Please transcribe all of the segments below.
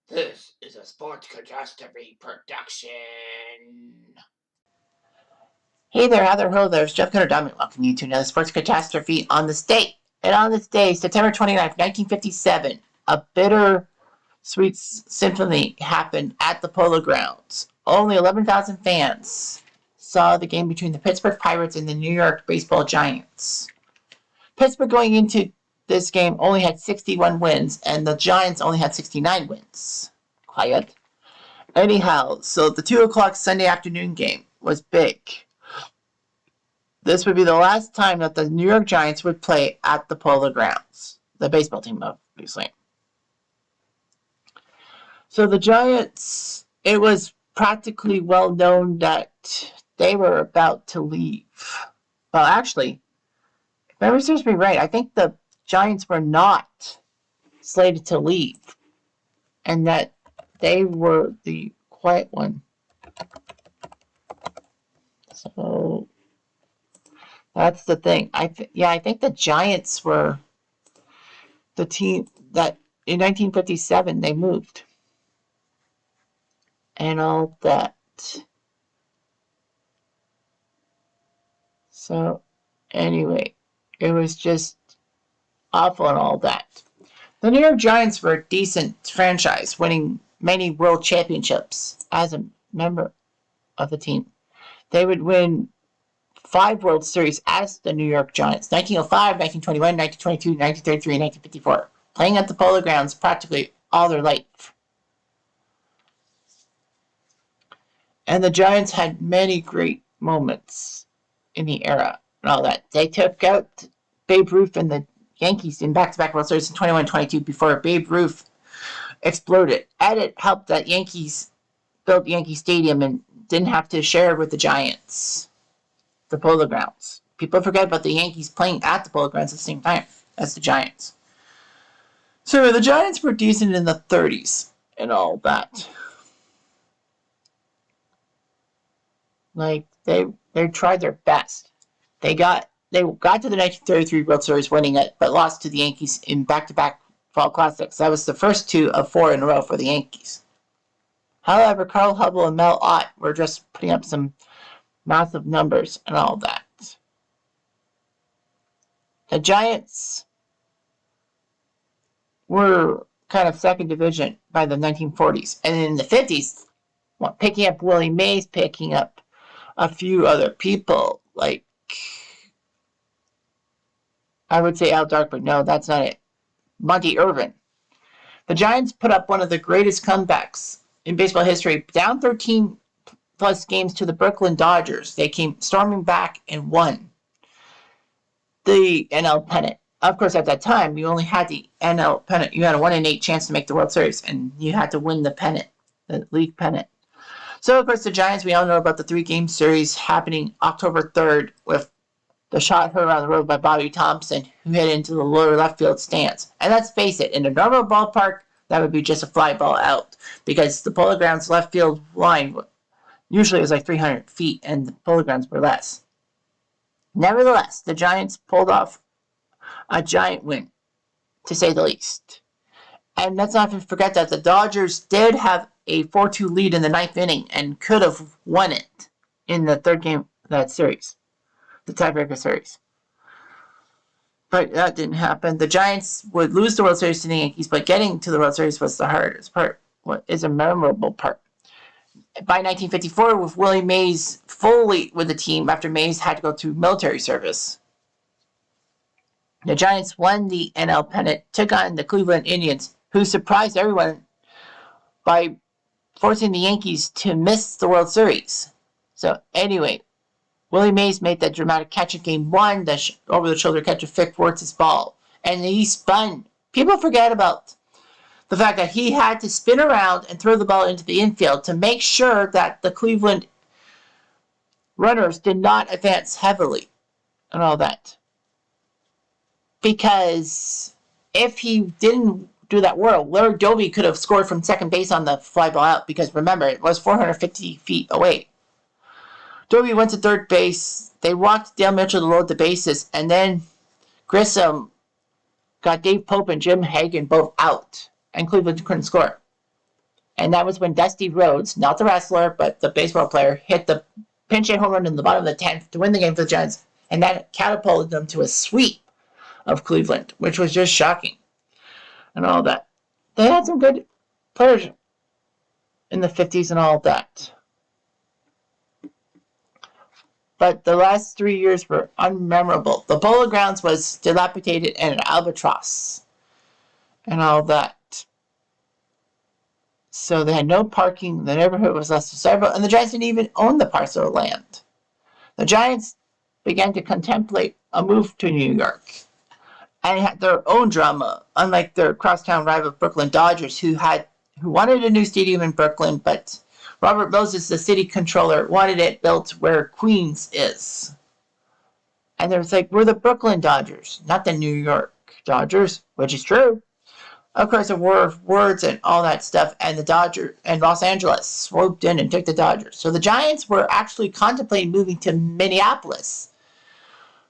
This is a Sports Catastrophe production. Hey there, how there, hello there. It's Jeff Gunnar welcoming you to another Sports Catastrophe on this date. And on this day, September 29th, 1957, a bittersweet symphony happened at the Polo Grounds. Only 11,000 fans saw the game between the Pittsburgh Pirates and the New York Baseball Giants. Pittsburgh going into this game only had 61 wins, and the Giants only had 69 wins. Quiet. Anyhow, so the 2 o'clock Sunday afternoon game was big. This would be the last time that the New York Giants would play at the Polo Grounds. The baseball team, obviously. So the Giants, it was practically well known that they were about to leave. Well, actually, if memory serves me right, I think the Giants were not slated to leave, and that they were the quiet one. So that's the thing. I think the Giants were the team that in 1957 they moved and all that. So anyway, it was just awful and all that. The New York Giants were a decent franchise, winning many world championships as a member of the team. They would win 5 World Series as the New York Giants, 1905, 1921, 1922, 1933, and 1954, playing at the Polo Grounds practically all their life. And the Giants had many great moments in the era and all that. They took out Babe Ruth and the Yankees in back-to-back World Series in 21-22 before Babe Ruth exploded. And it helped that Yankees built Yankee Stadium and didn't have to share with the Giants the Polo Grounds. People forget about the Yankees playing at the Polo Grounds at the same time as the Giants. So the Giants were decent in the 30s and all that. Like they tried their best. They got to the 1933 World Series, winning it, but lost to the Yankees in back-to-back Fall Classics. That was the first 2 of 4 in a row for the Yankees. However, Carl Hubble and Mel Ott were just putting up some massive numbers and all that. The Giants were kind of second division by the 1940s. And in the 50s, picking up Willie Mays, picking up a few other people, like, I would say Al Dark, but no, that's not it. Monty Irvin. The Giants put up one of the greatest comebacks in baseball history, down 13 plus games to the Brooklyn Dodgers. They came storming back and won the NL pennant. Of course, at that time, you only had the NL pennant. You had a 1 in 8 chance to make the World Series, and you had to win the pennant, the league pennant. So, of course, the Giants, we all know about the 3-game series happening October 3rd with the shot heard around the road by Bobby Thompson, who hit into the lower left field stands. And let's face it, in a normal ballpark, that would be just a fly ball out, because the Polo Grounds left field line usually was like 300 feet, and the Polo Grounds were less. Nevertheless, the Giants pulled off a giant win, to say the least. And let's not forget that the Dodgers did have a 4-2 lead in the 9th inning and could have won it in the 3rd game of that series, the tiebreaker series. But that didn't happen. The Giants would lose the World Series to the Yankees, but getting to the World Series was the hardest part, what is a memorable part. By 1954, with Willie Mays fully with the team after Mays had to go through military service, the Giants won the NL pennant, took on the Cleveland Indians, who surprised everyone by forcing the Yankees to miss the World Series. So anyway, Willie Mays made that dramatic catch in Game 1, the over-the-shoulder catch of Vic Wertz's ball, and he spun. People forget about the fact that he had to spin around and throw the ball into the infield to make sure that the Cleveland runners did not advance heavily and all that. Because if he didn't do that whirl, Larry Doby could have scored from second base on the fly ball out, because remember, it was 450 feet away. Doby went to third base. They walked Dale Mitchell to load the bases, and then Grissom got Dave Pope and Jim Hagan both out, and Cleveland couldn't score. And that was when Dusty Rhodes, not the wrestler, but the baseball player, hit the pinch hit home run in the bottom of the 10th to win the game for the Giants. And that catapulted them to a sweep of Cleveland, which was just shocking and all that. They had some good players in the 50s and all that. But the last 3 years were unmemorable. The Polo Grounds was dilapidated and an albatross and all that. So they had no parking. The neighborhood was less desirable, and the Giants didn't even own the parcel of land. The Giants began to contemplate a move to New York and had their own drama, unlike their crosstown rival Brooklyn Dodgers, who wanted a new stadium in Brooklyn, but Robert Moses, the city controller, wanted it built where Queens is. And they was like, we're the Brooklyn Dodgers, not the New York Dodgers, which is true. Of course, a war of words and all that stuff, and the Dodgers and Los Angeles swooped in and took the Dodgers. So the Giants were actually contemplating moving to Minneapolis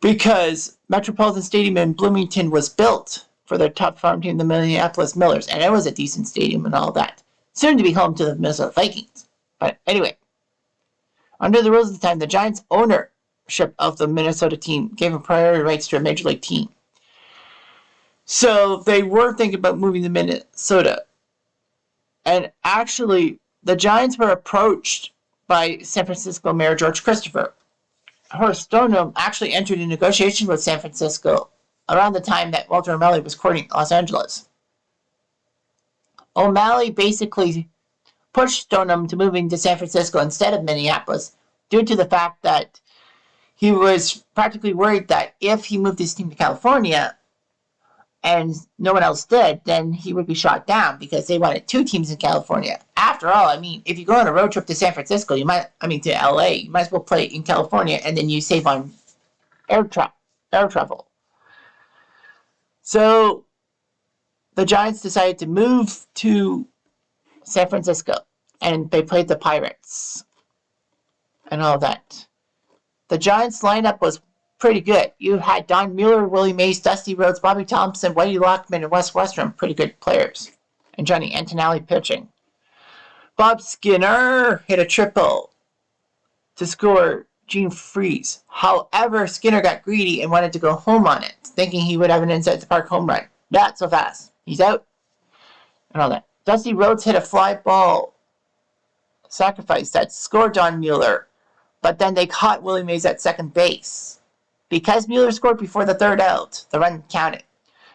because Metropolitan Stadium in Bloomington was built for their top farm team, the Minneapolis Millers, and it was a decent stadium and all that. Soon to be home to the Minnesota Vikings. But anyway, under the rules of the time, the Giants' ownership of the Minnesota team gave them priority rights to a major league team. So they were thinking about moving to Minnesota. And actually, the Giants were approached by San Francisco Mayor George Christopher. Horace Stoneham actually entered a negotiation with San Francisco around the time that Walter O'Malley was courting Los Angeles. O'Malley basically pushed Stoneham to moving to San Francisco instead of Minneapolis due to the fact that he was practically worried that if he moved his team to California and no one else did, then he would be shot down because they wanted two teams in California. After all, I mean, if you go on a road trip to San Francisco, to LA, you might as well play in California, and then you save on air travel. So the Giants decided to move to San Francisco, and they played the Pirates and all that. The Giants lineup was pretty good. You had Don Mueller, Willie Mays, Dusty Rhodes, Bobby Thompson, Whitey Lockman, and Wes Westrum, pretty good players. And Johnny Antonelli pitching. Bob Skinner hit a triple to score Gene Freeze. However, Skinner got greedy and wanted to go home on it, thinking he would have an inside the park home run. Not so fast. He's out. And all that. Dusty Rhodes hit a fly ball sacrifice that scored Don Mueller, but then they caught Willie Mays at second base. Because Mueller scored before the third out, the run counted.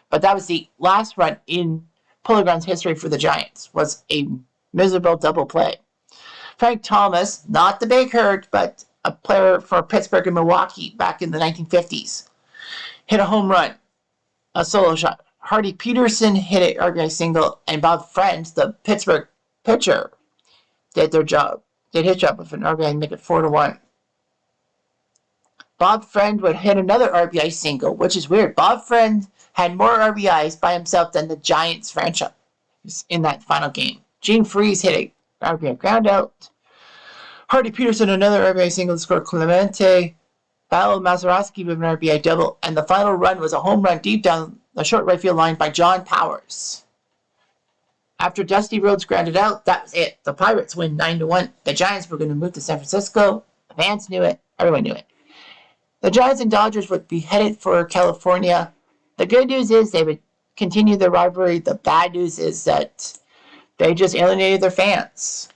But that was the last run in Polo Grounds history for the Giants, was a miserable double play. Frank Thomas, not the big hurt, but a player for Pittsburgh and Milwaukee back in the 1950s, hit a home run, a solo shot. Hardy Peterson hit an RBI single, and Bob Friend, the Pittsburgh pitcher, did his job with an RBI and make it 4-1. Bob Friend would hit another RBI single, which is weird. Bob Friend had more RBIs by himself than the Giants franchise in that final game. Gene Freeze hit an RBI ground out. Hardy Peterson another RBI single to score Clemente. Bal Mazeroski with an RBI double, and the final run was a home run deep down the short right field line by John Powers. After Dusty Rhodes grounded out, that was it. The Pirates win 9-1. The Giants were going to move to San Francisco. The fans knew it. Everyone knew it. The Giants and Dodgers would be headed for California. The good news is they would continue their rivalry. The bad news is that they just alienated their fans.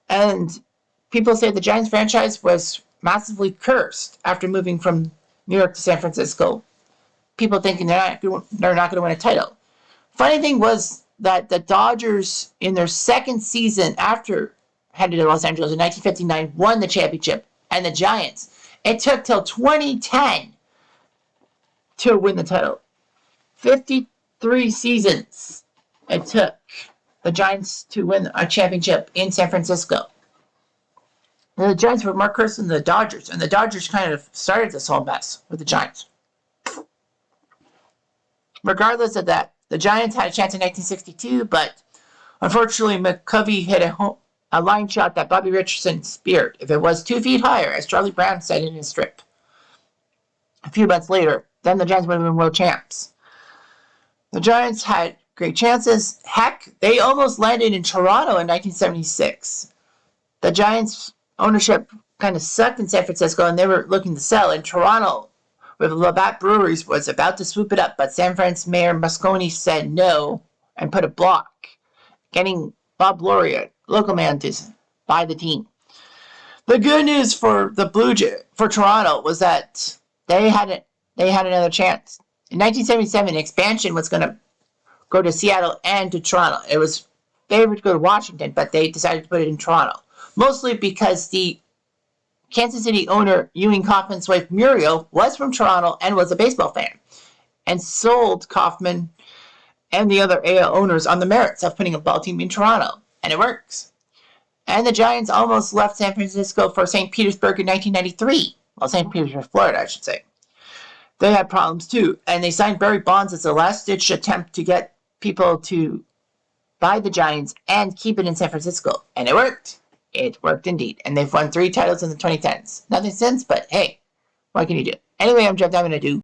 And people say the Giants franchise was massively cursed after moving from New York to San Francisco. People thinking they're not going to win a title. Funny thing was that the Dodgers, in their second season after headed to Los Angeles in 1959, won the championship. And the Giants, it took till 2010 to win the title. 53 seasons it took the Giants to win a championship in San Francisco. And the Giants were more cursed than the Dodgers, and the Dodgers kind of started this whole mess with the Giants. Regardless of that, the Giants had a chance in 1962, but unfortunately McCovey hit a line shot that Bobby Richardson speared. If it was 2 feet higher, as Charlie Brown said in his strip. A few months later, then the Giants would have been world champs. The Giants had great chances. Heck, they almost landed in Toronto in 1976. The Giants' ownership kind of sucked in San Francisco, and they were looking to sell. And Toronto, with Labatt Breweries, was about to swoop it up, but San Francisco Mayor Moscone said no and put a block, getting Bob Lauria, local man, to buy the team. The good news for for Toronto was that they had another chance. In 1977, expansion was going to go to Seattle and to Toronto. It was favored to go to Washington, but they decided to put it in Toronto, mostly because the Kansas City owner Ewing Kauffman's wife Muriel was from Toronto and was a baseball fan, and sold Kauffman and the other AL owners on the merits of putting a ball team in Toronto, and it works. And the Giants almost left San Francisco for St. Petersburg in 1993. Well, St. Petersburg, Florida, I should say. They had problems too, and they signed Barry Bonds as a last-ditch attempt to get people to buy the Giants and keep it in San Francisco, and it worked. It worked indeed, and they've won 3 titles in the 2010s. Nothing since, but hey, what can you do? Anyway, I'm Jeff Diamond. I do